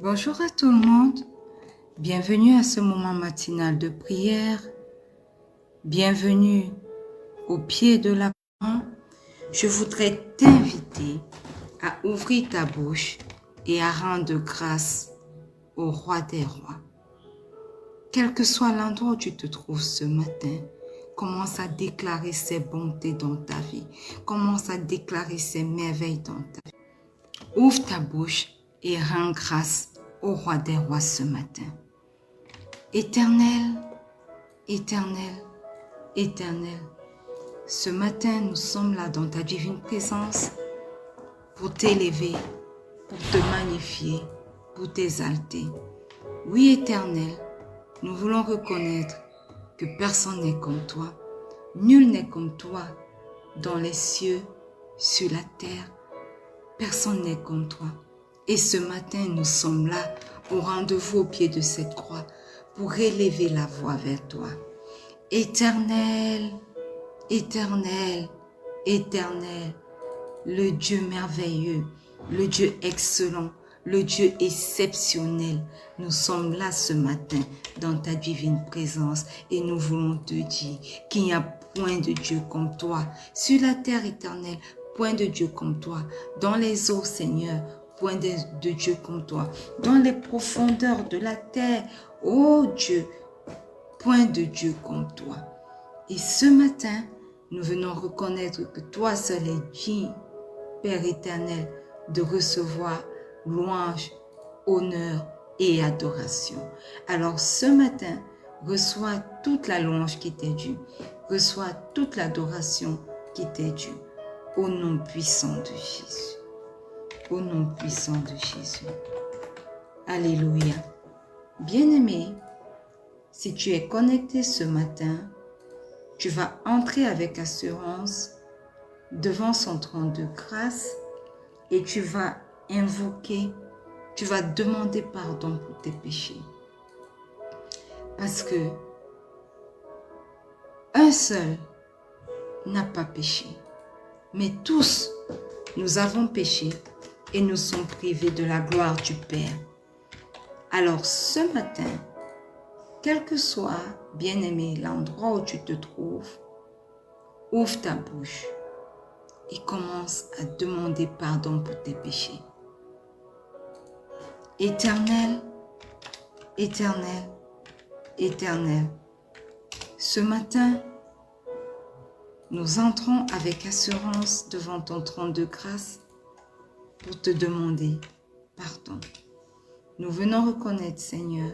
Bonjour à tout le monde, bienvenue à ce moment matinal de prière, bienvenue au pied de la croix. Je voudrais t'inviter à ouvrir ta bouche et à rendre grâce au roi des rois. Quel que soit l'endroit où tu te trouves ce matin, commence à déclarer ses bontés dans ta vie, commence à déclarer ses merveilles dans ta vie. Ouvre ta bouche et rends grâce au roi des rois ce matin. Éternel, éternel, éternel, ce matin nous sommes là dans ta divine présence pour t'élever, pour te magnifier, pour t'exalter. Oui, éternel, nous voulons reconnaître que personne n'est comme toi, nul n'est comme toi dans les cieux, sur la terre, personne n'est comme toi. Et ce matin, nous sommes là au rendez-vous au pied de cette croix pour élever la voix vers toi. Éternel, éternel, éternel, le Dieu merveilleux, le Dieu excellent, le Dieu exceptionnel. Nous sommes là ce matin dans ta divine présence et nous voulons te dire qu'il n'y a point de Dieu comme toi. Sur la terre éternelle, point de Dieu comme toi. Dans les eaux, Seigneur, point de Dieu comme toi. Dans les profondeurs de la terre, ô Dieu, point de Dieu comme toi. Et ce matin, nous venons reconnaître que toi seul est digne, Père éternel, de recevoir louange, honneur et adoration. Alors ce matin, reçois toute la louange qui t'est due, reçois toute l'adoration qui t'est due, au nom puissant de Jésus. Au nom puissant de Jésus. Alléluia. Bien-aimé, si tu es connecté ce matin, tu vas entrer avec assurance devant son trône de grâce et tu vas invoquer, tu vas demander pardon pour tes péchés. Parce que un seul n'a pas péché, mais tous nous avons péché et nous sommes privés de la gloire du Père. Alors ce matin, quel que soit, bien-aimé, l'endroit où tu te trouves, ouvre ta bouche et commence à demander pardon pour tes péchés. Éternel, éternel, éternel, ce matin, nous entrons avec assurance devant ton trône de grâce pour te demander pardon. Nous venons reconnaître, Seigneur,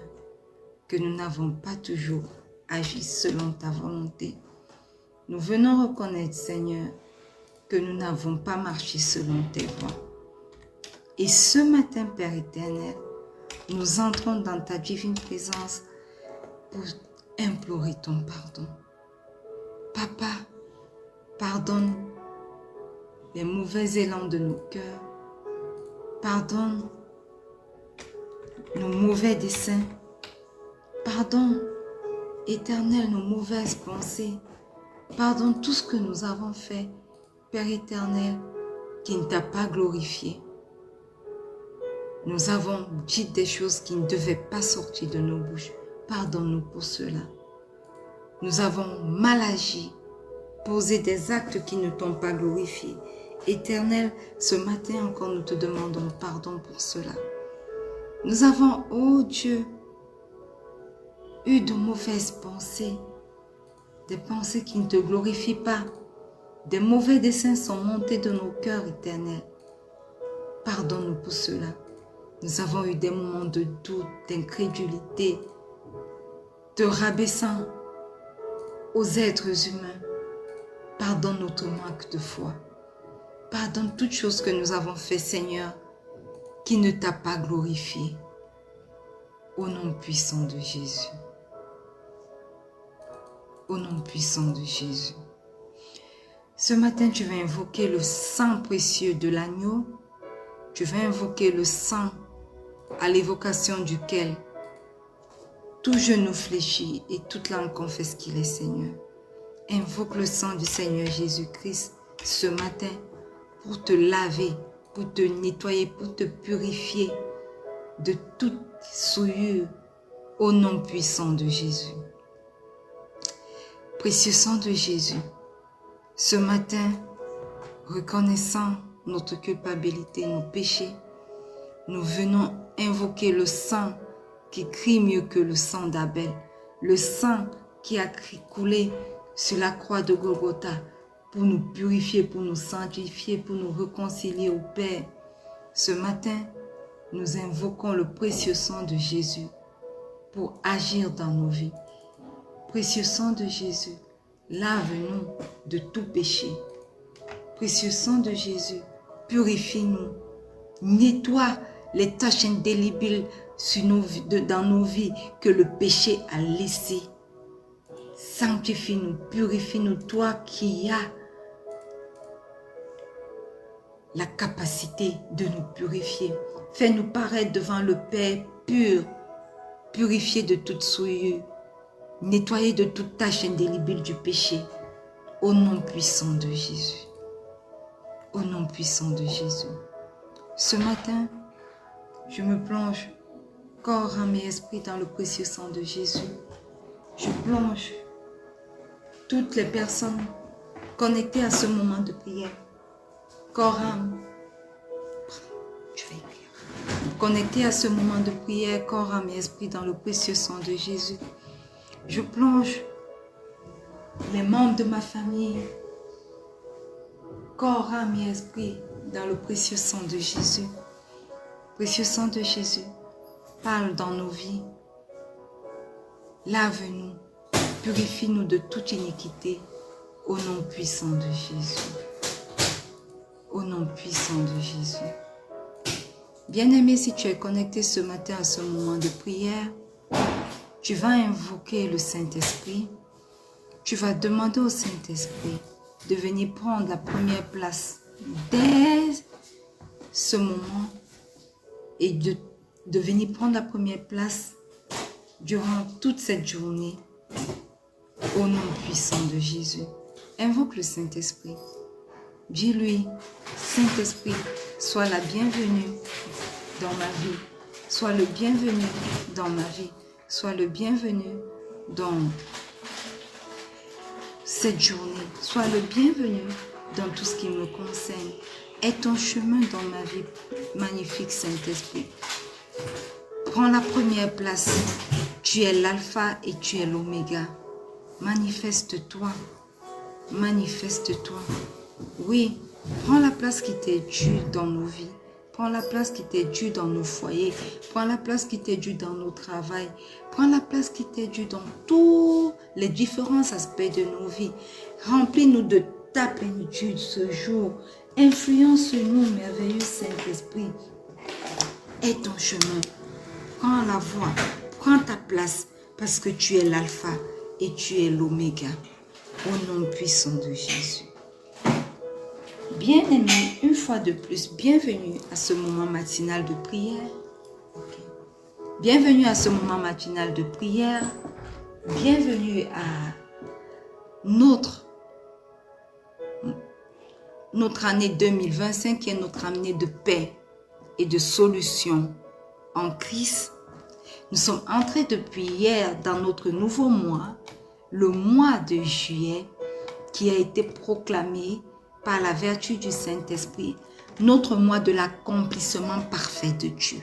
que nous n'avons pas toujours agi selon ta volonté. Nous venons reconnaître, Seigneur, que nous n'avons pas marché selon tes voies. Et ce matin, Père éternel, nous entrons dans ta divine présence pour implorer ton pardon. Papa, pardonne les mauvais élans de nos cœurs. Pardonne nos mauvais desseins. Pardonne, éternel, nos mauvaises pensées. Pardonne tout ce que nous avons fait, Père éternel, qui ne t'a pas glorifié. Nous avons dit des choses qui ne devaient pas sortir de nos bouches. Pardonne-nous pour cela. Nous avons mal agi, posé des actes qui ne t'ont pas glorifié. Éternel, ce matin encore, nous te demandons pardon pour cela. Nous avons, ô Dieu, eu de mauvaises pensées, des pensées qui ne te glorifient pas. Des mauvais desseins sont montés de nos cœurs éternels. Pardonne-nous pour cela. Nous avons eu des moments de doute, d'incrédulité, de rabaissant aux êtres humains. Pardonne notre manque de foi. Pardonne toutes choses que nous avons fait, Seigneur, qui ne t'a pas glorifié. Au nom puissant de Jésus. Au nom puissant de Jésus. Ce matin, tu vas invoquer le sang précieux de l'agneau. Tu vas invoquer le sang à l'évocation duquel tout genou fléchit et toute langue confesse qu'il est Seigneur. Invoque le sang du Seigneur Jésus-Christ ce matin pour te laver, pour te nettoyer, pour te purifier de toute souillure au nom puissant de Jésus. Précieux sang de Jésus, ce matin, reconnaissant notre culpabilité, nos péchés, nous venons invoquer le sang qui crie mieux que le sang d'Abel, le sang qui a coulé sur la croix de Golgotha pour nous purifier, pour nous sanctifier, pour nous réconcilier au Père. Ce matin, nous invoquons le précieux sang de Jésus pour agir dans nos vies. Précieux sang de Jésus, lave-nous de tout péché. Précieux sang de Jésus, purifie-nous, nettoie les taches indélébiles dans nos vies que le péché a laissées. Sanctifie-nous, purifie-nous, toi qui as la capacité de nous purifier. Fais-nous paraître devant le Père pur, purifié de toute souillure, nettoyé de toute tache indélébile du péché. Au nom puissant de Jésus. Au nom puissant de Jésus. Ce matin, je me plonge corps, âme et esprit dans le précieux sang de Jésus. Je plonge toutes les personnes connectées à ce moment de prière. Corps, âme, je vais écrire. Connectées à ce moment de prière, corps, âme et esprit dans le précieux sang de Jésus. Je plonge les membres de ma famille, corps, âme et esprit dans le précieux sang de Jésus. Précieux sang de Jésus, parle dans nos vies. Lave-nous, purifie-nous de toute iniquité au nom puissant de Jésus. Au nom puissant de Jésus. Bien-aimé, si tu es connecté ce matin à ce moment de prière, tu vas invoquer le Saint-Esprit. Tu vas demander au Saint-Esprit de venir prendre la première place dès ce moment et de venir prendre la première place durant toute cette journée au nom puissant de Jésus. Invoque le Saint-Esprit. Dis-lui, Saint-Esprit, sois la bienvenue dans ma vie. Sois le bienvenu dans ma vie. Sois le bienvenu dans cette journée. Sois le bienvenu dans tout ce qui me concerne. Aie ton chemin dans ma vie, magnifique Saint-Esprit. Prends la première place. Tu es l'alpha et tu es l'oméga. Manifeste-toi. Manifeste-toi. Oui, prends la place qui t'est due dans nos vies. Prends la place qui t'est due dans nos foyers. Prends la place qui t'est due dans nos travails. Prends la place qui t'est due dans tous les différents aspects de nos vies. Remplis-nous de ta plénitude ce jour. Influence-nous, merveilleux Saint-Esprit. Aie ton chemin. Prends la voie. Prends ta place parce que tu es l'alpha et tu es l'oméga. Au nom puissant de Jésus. Bien-aimés, une fois de plus, bienvenue à ce moment matinal de prière. Bienvenue à ce moment matinal de prière. Bienvenue à notre année 2025 qui est notre année de paix et de solution en Christ. Nous sommes entrés depuis hier dans notre nouveau mois, le mois de juillet, qui a été proclamé par la vertu du Saint-Esprit, notre mois de l'accomplissement parfait de Dieu.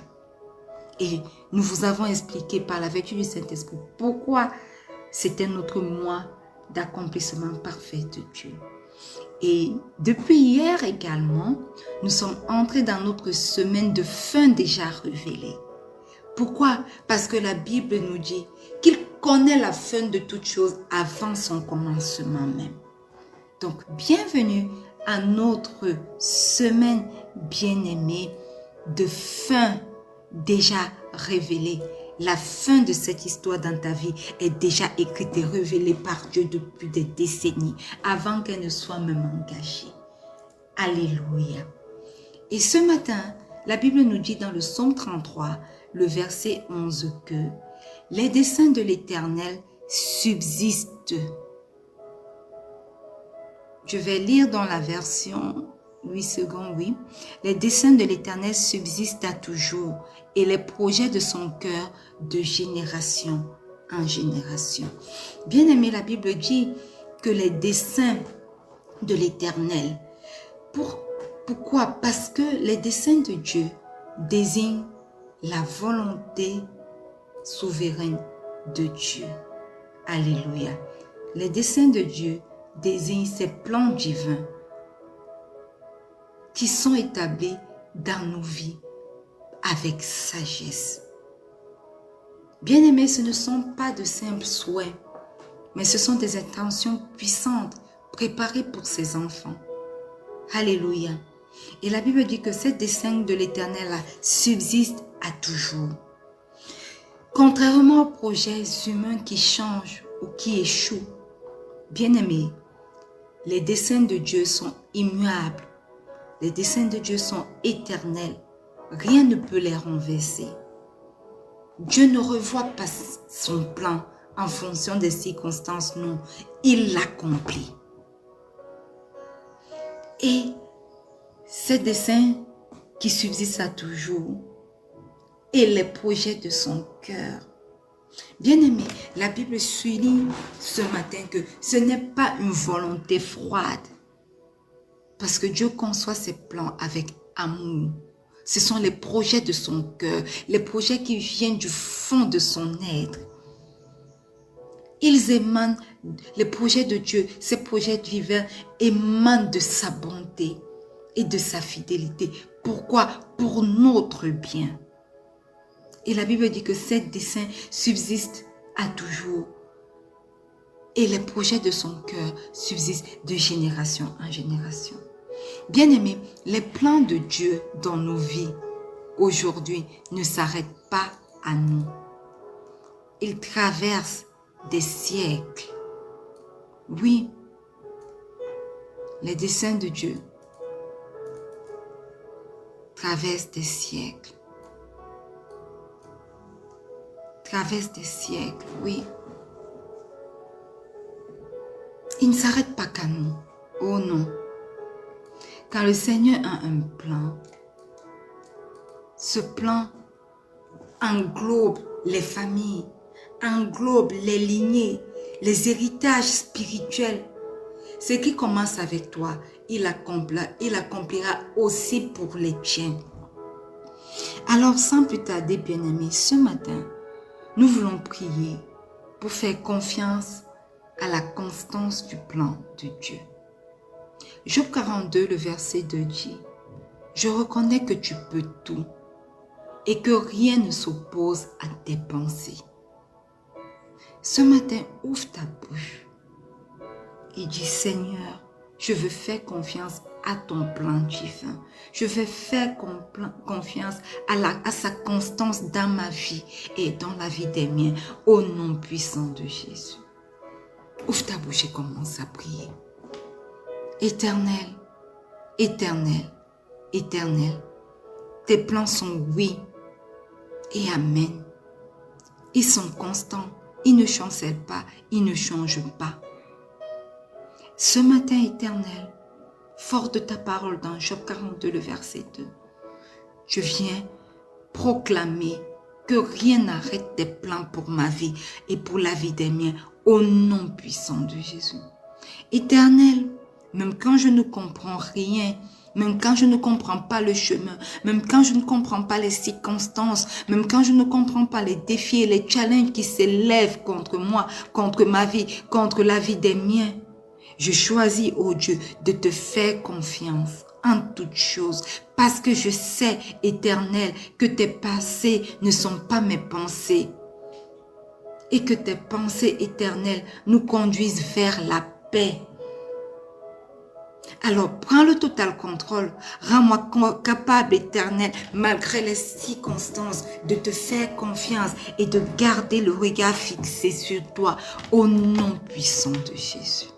Et nous vous avons expliqué par la vertu du Saint-Esprit pourquoi c'était notre mois d'accomplissement parfait de Dieu. Et depuis hier également, nous sommes entrés dans notre semaine de fin déjà révélée. Pourquoi? Parce que la Bible nous dit qu'il connaît la fin de toutes choses avant son commencement même. Donc, bienvenue à notre semaine bien-aimée de fin déjà révélée. La fin de cette histoire dans ta vie est déjà écrite et révélée par Dieu depuis des décennies, avant qu'elle ne soit même engagée. Alléluia. Et ce matin, la Bible nous dit dans le psaume 33, le verset 11, que les desseins de l'Éternel subsistent. Je vais lire dans la version 8 secondes, oui. Les desseins de l'Éternel subsistent à toujours et les projets de son cœur de génération en génération. Bien-aimé, la Bible dit que les desseins de l'Éternel, pourquoi? Parce que les desseins de Dieu désignent la volonté souveraine de Dieu. Alléluia. Les desseins de Dieu désignent ses plans divins qui sont établis dans nos vies avec sagesse. Bien-aimés, ce ne sont pas de simples souhaits, mais ce sont des intentions puissantes préparées pour ses enfants. Alléluia. Et la Bible dit que ces desseins de l'Éternel subsistent à toujours. Contrairement aux projets humains qui changent ou qui échouent, bien-aimés, les desseins de Dieu sont immuables. Les desseins de Dieu sont éternels. Rien ne peut les renverser. Dieu ne revoit pas son plan en fonction des circonstances, non. Il l'accomplit. Et ces desseins qui subsistent à toujours et les projets de son cœur. Bien-aimé, la Bible souligne ce matin que ce n'est pas une volonté froide. Parce que Dieu conçoit ses plans avec amour. Ce sont les projets de son cœur, les projets qui viennent du fond de son être. Ils émanent, les projets de Dieu, ces projets divins émanent de sa bonté et de sa fidélité. Pourquoi? Pour notre bien. Et la Bible dit que ces desseins subsistent à toujours. Et les projets de son cœur subsistent de génération en génération. Bien-aimés, les plans de Dieu dans nos vies aujourd'hui ne s'arrêtent pas à nous. Ils traversent des siècles. Oui, les desseins de Dieu traversent des siècles. Traversent des siècles, oui. Ils ne s'arrêtent pas qu'à nous. Oh non. Car le Seigneur a un plan. Ce plan englobe les familles, englobe les lignées, les héritages spirituels. Ce qui commence avec toi, il accomplira aussi pour les tiens. Alors, sans plus tarder, bien-aimés, ce matin, nous voulons prier pour faire confiance à la constance du plan de Dieu. Job 42, le verset 2 dit, « Je reconnais que tu peux tout et que rien ne s'oppose à tes pensées. » Ce matin, ouvre ta bouche et dis, « Seigneur, je veux faire confiance à ton plan divin. Je veux faire confiance à sa constance dans ma vie et dans la vie des miens, au nom puissant de Jésus. » Ouvre ta bouche et commence à prier. Éternel, éternel, éternel, tes plans sont oui et amen. Ils sont constants, ils ne chancellent pas, ils ne changent pas. Ce matin, éternel, fort de ta parole dans Job 42, le verset 2, je viens proclamer que rien n'arrête tes plans pour ma vie et pour la vie des miens, au nom puissant de Jésus. Éternel, même quand je ne comprends rien, même quand je ne comprends pas le chemin, même quand je ne comprends pas les circonstances, même quand je ne comprends pas les défis et les challenges qui s'élèvent contre moi, contre ma vie, contre la vie des miens, je choisis, ô Dieu, de te faire confiance en toutes choses, parce que je sais, éternel, que tes pensées ne sont pas mes pensées, et que tes pensées éternelles nous conduisent vers la paix. Alors, prends le total contrôle. Rends-moi capable, éternel, malgré les circonstances, de te faire confiance et de garder le regard fixé sur toi, au nom puissant de Jésus.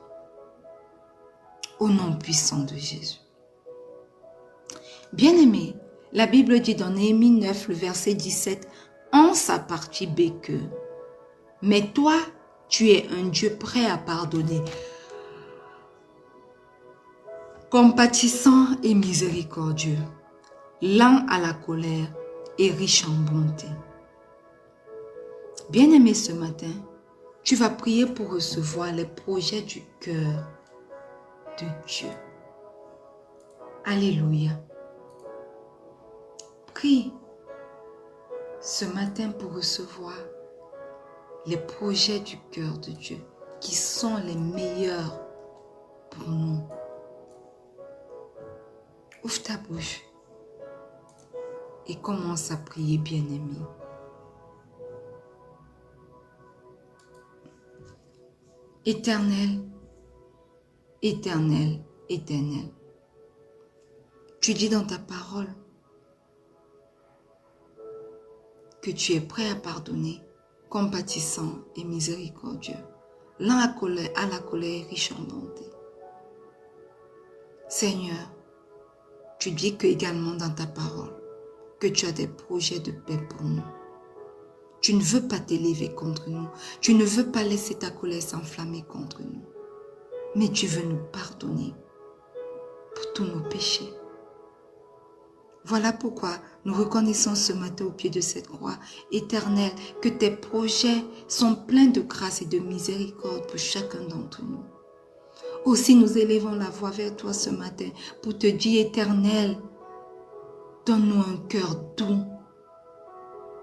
Au nom puissant de Jésus. Bien-aimé, la Bible dit dans Néhémie 9, le verset 17, « En sa partie béque, mais toi, tu es un Dieu prêt à pardonner. » compatissant et miséricordieux, lent à la colère et riche en bonté. Bien-aimé, ce matin, tu vas prier pour recevoir les projets du cœur de Dieu. Alléluia. Prie ce matin pour recevoir les projets du cœur de Dieu qui sont les meilleurs pour nous. Ouvre ta bouche et commence à prier, bien-aimé. Éternel, éternel, éternel, tu dis dans ta parole que tu es prêt à pardonner, compatissant et miséricordieux, lent à la colère, riche en bonté. Seigneur, tu dis que également dans ta parole que tu as des projets de paix pour nous. Tu ne veux pas t'élever contre nous. Tu ne veux pas laisser ta colère s'enflammer contre nous. Mais tu veux nous pardonner pour tous nos péchés. Voilà pourquoi nous reconnaissons ce matin au pied de cette croix éternelle que tes projets sont pleins de grâce et de miséricorde pour chacun d'entre nous. Aussi nous élevons la voix vers toi ce matin pour te dire, Éternel, donne-nous un cœur doux,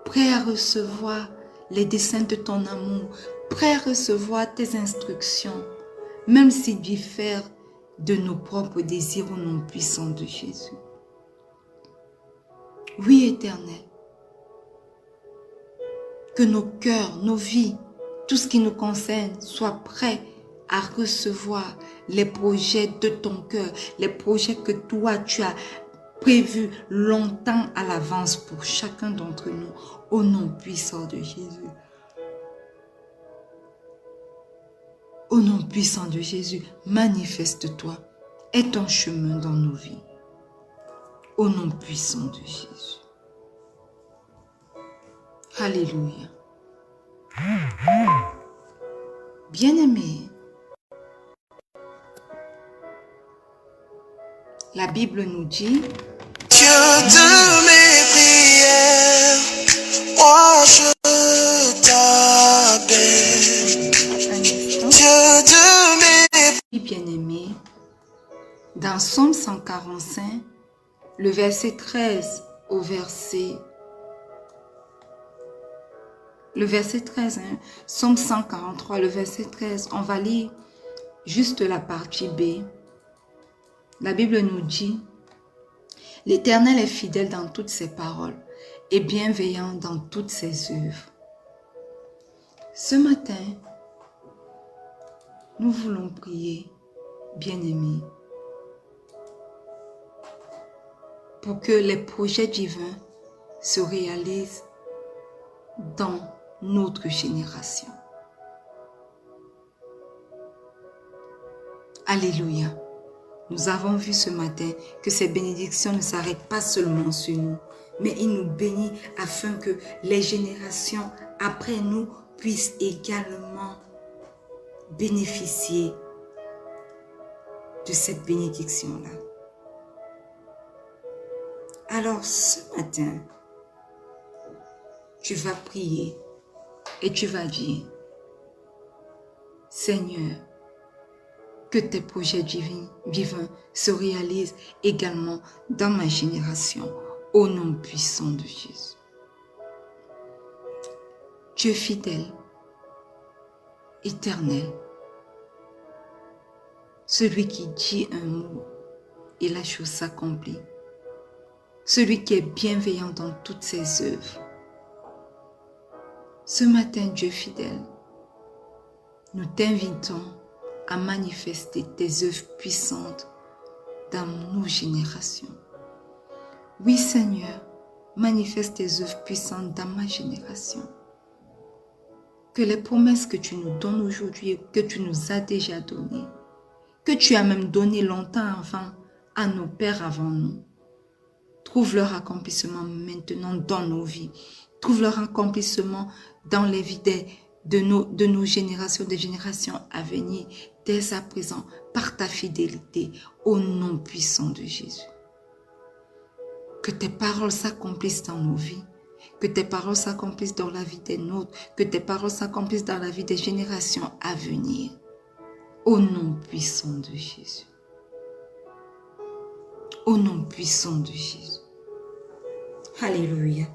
prêt à recevoir les desseins de ton amour, prêt à recevoir tes instructions, même s'ils diffèrent de nos propres désirs au nom puissant de Jésus. Oui, Éternel, que nos cœurs, nos vies, tout ce qui nous concerne soit prêt à recevoir les projets de ton cœur, les projets que toi tu as prévus longtemps à l'avance pour chacun d'entre nous, au nom puissant de Jésus. Au nom puissant de Jésus, manifeste-toi et ton chemin dans nos vies. Au nom puissant de Jésus. Alléluia. Bien-aimés, la Bible nous dit, Dieu de mes prières, moi je t'appelle. Dieu de mes bien-aimés, dans Psaume 145, le verset 13 au verset... Le verset 13, Psaume 143, le verset 13, on va lire juste la partie B. La Bible nous dit, « L'Éternel est fidèle dans toutes ses paroles et bienveillant dans toutes ses œuvres. » Ce matin, nous voulons prier, bien-aimés, pour que les projets divins se réalisent dans notre génération. Alléluia. Nous avons vu ce matin que ces bénédictions ne s'arrêtent pas seulement sur nous, mais il nous bénit afin que les générations après nous puissent également bénéficier de cette bénédiction-là. Alors ce matin, tu vas prier et tu vas dire, Seigneur, que tes projets divins se réalisent également dans ma génération, au nom puissant de Jésus. Dieu fidèle, éternel, celui qui dit un mot et la chose s'accomplit, celui qui est bienveillant dans toutes ses œuvres. Ce matin, Dieu fidèle, nous t'invitons à manifester tes œuvres puissantes dans nos générations. Oui, Seigneur, manifeste tes œuvres puissantes dans ma génération. Que les promesses que tu nous donnes aujourd'hui, que tu nous as déjà données, que tu as même données longtemps avant à nos pères avant nous, trouve leur accomplissement maintenant dans nos vies. Trouve leur accomplissement dans les vies de nos générations, des générations à venir, dès à présent, par ta fidélité, au nom puissant de Jésus. Que tes paroles s'accomplissent dans nos vies, que tes paroles s'accomplissent dans la vie des nôtres, que tes paroles s'accomplissent dans la vie des générations à venir, au nom puissant de Jésus. Au nom puissant de Jésus. Alléluia.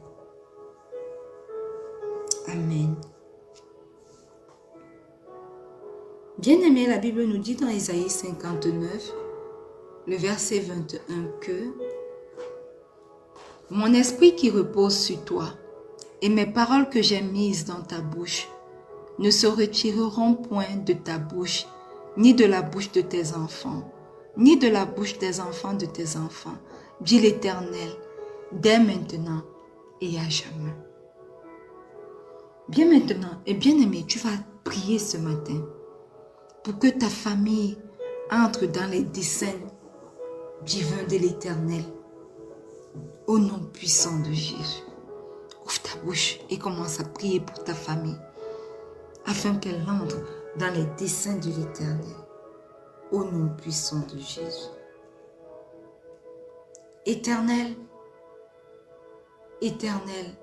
Amen. Bien-aimé, la Bible nous dit dans Isaïe 59, le verset 21 que « Mon esprit qui repose sur toi et mes paroles que j'ai mises dans ta bouche ne se retireront point de ta bouche, ni de la bouche de tes enfants, ni de la bouche des enfants de tes enfants, dit l'Éternel, dès maintenant et à jamais. » Bien maintenant et bien aimé, tu vas prier ce matin pour que ta famille entre dans les desseins divins de l'Éternel. Au nom puissant de Jésus, ouvre ta bouche et commence à prier pour ta famille, afin qu'elle entre dans les desseins de l'Éternel. Au nom puissant de Jésus. Éternel, Éternel,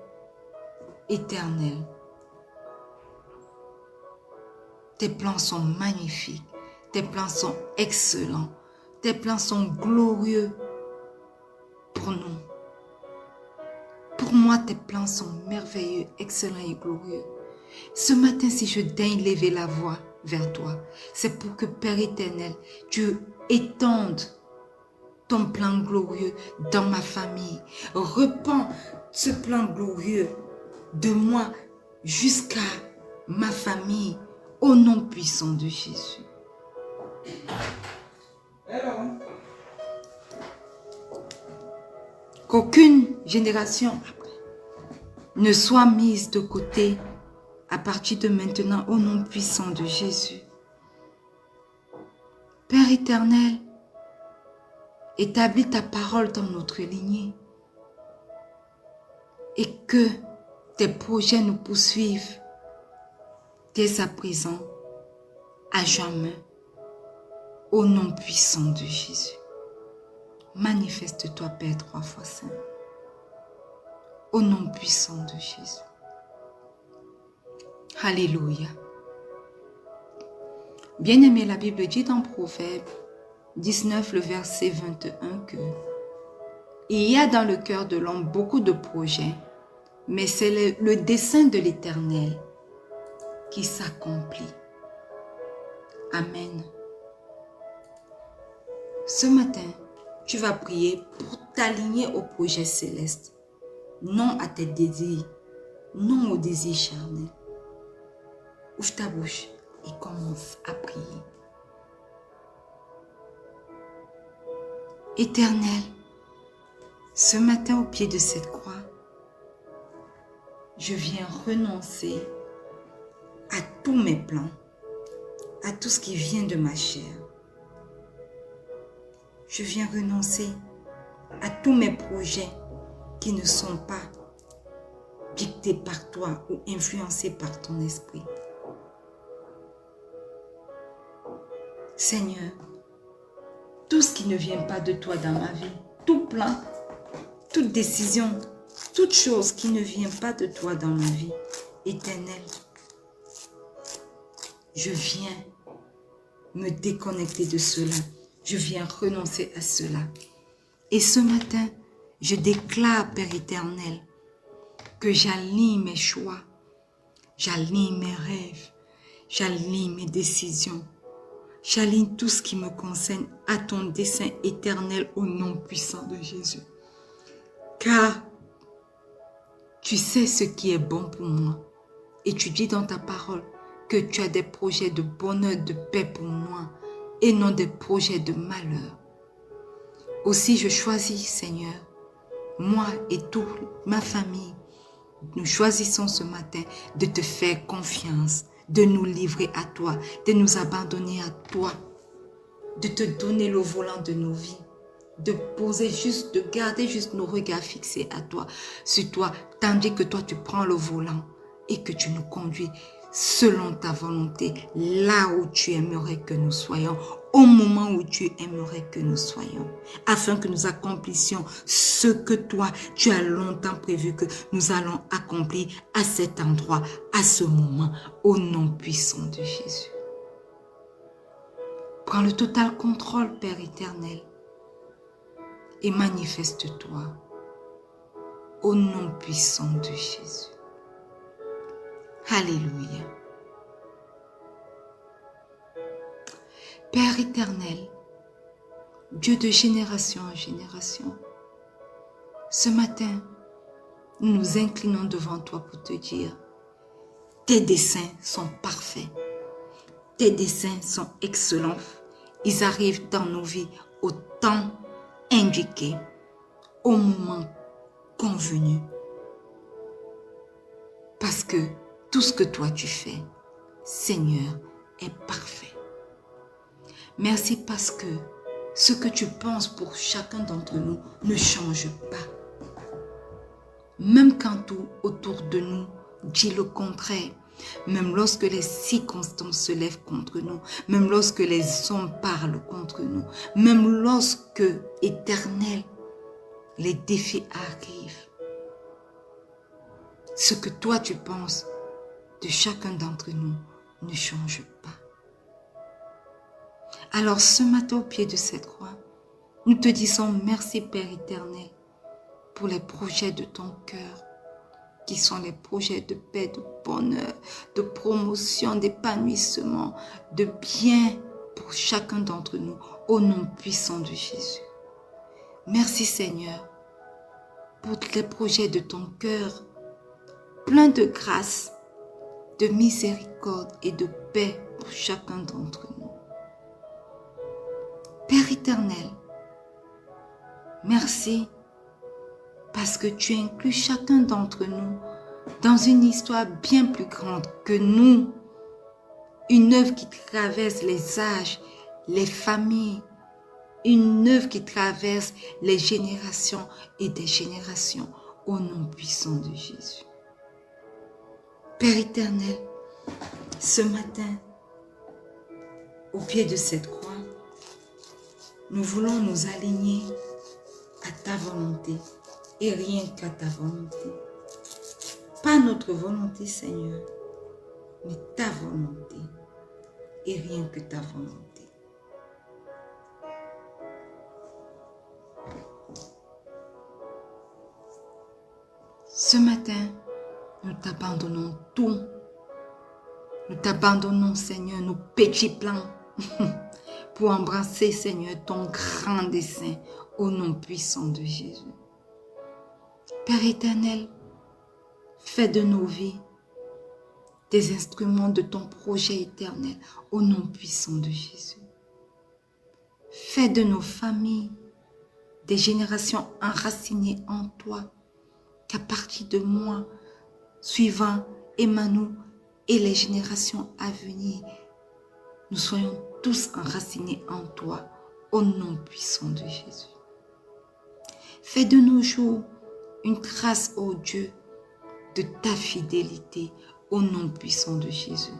Éternel, tes plans sont magnifiques, tes plans sont excellents, tes plans sont glorieux pour nous. Pour moi, tes plans sont merveilleux, excellents et glorieux. Ce matin, si je daigne lever la voix vers toi, c'est pour que, Père éternel, tu étendes ton plan glorieux dans ma famille. Repends ce plan glorieux de moi jusqu'à ma famille, au nom puissant de Jésus. Qu'aucune génération ne soit mise de côté à partir de maintenant au nom puissant de Jésus. Père éternel, établis ta parole dans notre lignée et que tes projets nous poursuivent dès à présent, à jamais, au nom puissant de Jésus. Manifeste-toi, Père, 3 fois saint. Au nom puissant de Jésus. Alléluia. Bien-aimé, la Bible dit dans Proverbe 19, le verset 21 que il y a dans le cœur de l'homme beaucoup de projets, mais c'est le dessein de l'Éternel qui s'accomplit. Amen. Ce matin, tu vas prier pour t'aligner au projet céleste, non à tes désirs, non aux désirs charnels. Ouvre ta bouche et commence à prier. Éternel, ce matin au pied de cette croix, je viens renoncer à tous mes plans, à tout ce qui vient de ma chair. Je viens renoncer à tous mes projets qui ne sont pas dictés par toi ou influencés par ton esprit. Seigneur, tout ce qui ne vient pas de toi dans ma vie, tout plan, toute décision, toute chose qui ne vient pas de toi dans ma vie, Éternel, je viens me déconnecter de cela. Je viens renoncer à cela. Et ce matin, je déclare, Père éternel, que j'aligne mes choix, j'aligne mes rêves, j'aligne mes décisions, j'aligne tout ce qui me concerne à ton dessein éternel au nom puissant de Jésus. Car tu sais ce qui est bon pour moi. Et tu dis dans ta parole que tu as des projets de bonheur, de paix pour moi et non des projets de malheur. Aussi je choisis, Seigneur, moi et toute ma famille, nous choisissons ce matin de te faire confiance, de nous livrer à toi, de nous abandonner à toi, de te donner le volant de nos vies, de poser juste, de garder juste nos regards fixés à toi, sur toi, tandis que toi tu prends le volant et que tu nous conduis selon ta volonté, là où tu aimerais que nous soyons, au moment où tu aimerais que nous soyons, afin que nous accomplissions ce que toi, tu as longtemps prévu que nous allons accomplir à cet endroit, à ce moment, au nom puissant de Jésus. Prends le total contrôle, Père éternel, et manifeste-toi au nom puissant de Jésus. Alléluia. Père éternel, Dieu de génération en génération, ce matin, nous nous inclinons devant toi pour te dire, tes desseins sont parfaits, tes desseins sont excellents, ils arrivent dans nos vies au temps indiqué, au moment convenu, parce que tout ce que toi tu fais, Seigneur, est parfait. Merci parce que ce que tu penses pour chacun d'entre nous ne change pas. Même quand tout autour de nous dit le contraire, même lorsque les circonstances se lèvent contre nous, même lorsque les hommes parlent contre nous, même lorsque, éternel, les défis arrivent, ce que toi tu penses de chacun d'entre nous ne change pas. Alors ce matin au pied de cette croix, nous te disons merci Père éternel pour les projets de ton cœur, qui sont les projets de paix, de bonheur, de promotion, d'épanouissement, de bien pour chacun d'entre nous, au nom puissant de Jésus. Merci Seigneur pour les projets de ton cœur, plein de grâce, de miséricorde et de paix pour chacun d'entre nous. Père éternel, merci parce que tu inclus chacun d'entre nous dans une histoire bien plus grande que nous, une œuvre qui traverse les âges, les familles, une œuvre qui traverse les générations et des générations au nom puissant de Jésus. Père éternel, ce matin, au pied de cette croix, nous voulons nous aligner à ta volonté et rien qu'à ta volonté. Pas notre volonté, Seigneur, mais ta volonté et rien que ta volonté. Ce matin, nous t'abandonnons tout. Nous t'abandonnons, Seigneur, nos petits plans pour embrasser, Seigneur, ton grand dessein au nom puissant de Jésus. Père éternel, fais de nos vies des instruments de ton projet éternel au nom puissant de Jésus. Fais de nos familles des générations enracinées en toi, qu'à partir de moi, suivant Emmanuel et les générations à venir, nous soyons tous enracinés en toi, au nom puissant de Jésus. Fais de nos jours une trace, ô Dieu, de ta fidélité, au nom puissant de Jésus.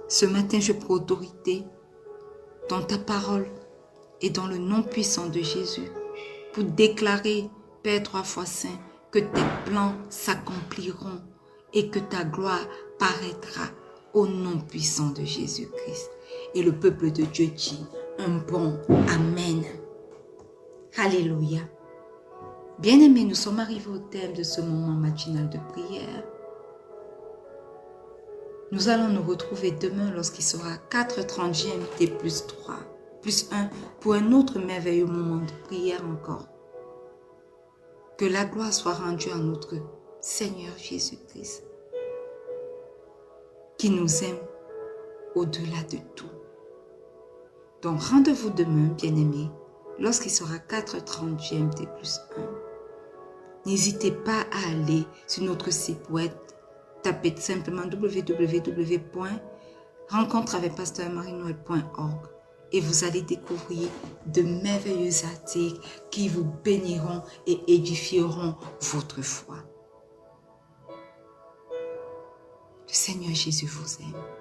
Ce matin, je prends autorité dans ta parole et dans le nom puissant de Jésus pour déclarer, Père 3 fois Saint, que tes plans s'accompliront et que ta gloire paraîtra au nom puissant de Jésus-Christ. Et le peuple de Dieu dit un bon Amen. Alléluia. Bien-aimés, nous sommes arrivés au terme de ce moment matinal de prière. Nous allons nous retrouver demain lorsqu'il sera 4h30 GMT plus 3, plus 1 pour un autre merveilleux moment de prière encore. Que la gloire soit rendue à notre Seigneur Jésus-Christ, qui nous aime au-delà de tout. Donc rendez-vous demain, bien-aimés, lorsqu'il sera 4h30 GMT plus 1. N'hésitez pas à aller sur notre site web, tapez simplement www.rencontreavecpasteurmarie-noël.org et vous allez découvrir de merveilleux articles qui vous béniront et édifieront votre foi. Le Seigneur Jésus vous aime.